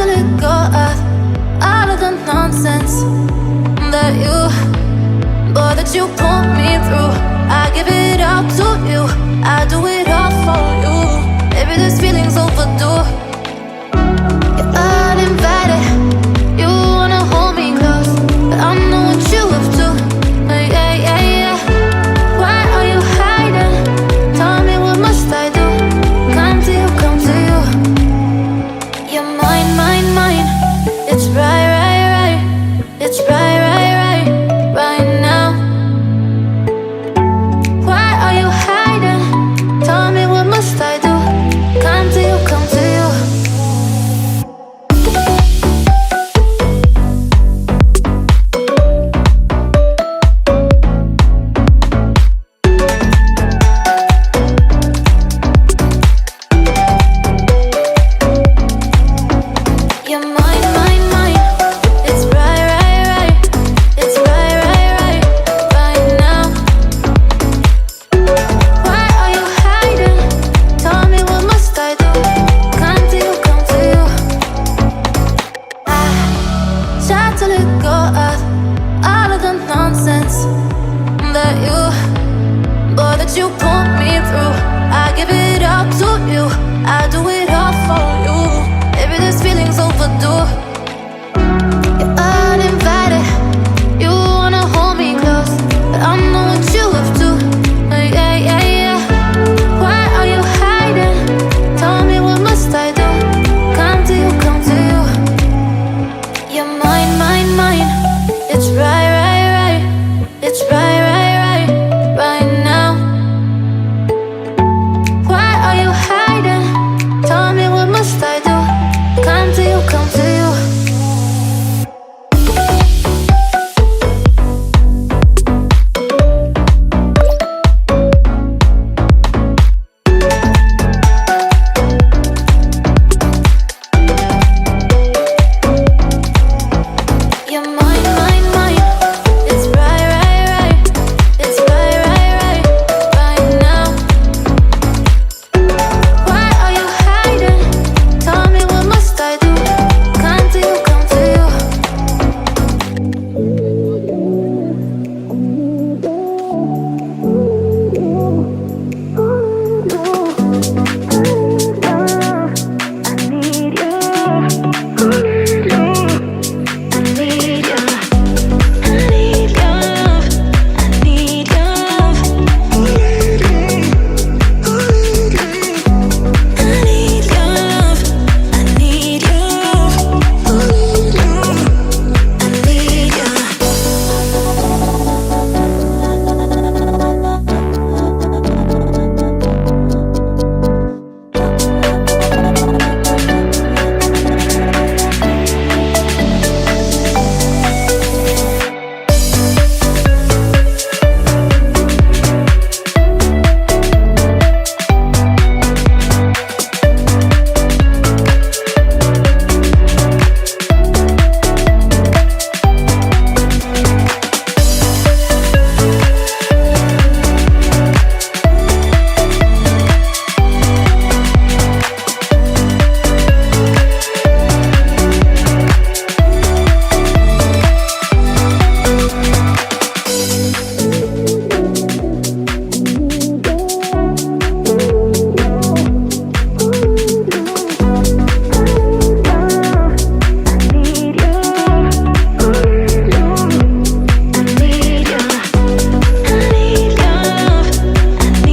to let go of all of the nonsense that you, boy, that you put me through. I give it all to you, I do it all for you. Maybe this feeling's overdue. You're uninvited, you wanna hold me close, but I know what you have to. Yeah, yeah, yeah. Why are you hiding? Tell me, what must I do? Come to you, come to you. You're mine, mine, mine. It's right, right, right. It's right, right, right, right now. Why are you hiding? Tell me, what must I do? Come to you, come to you. You're mine.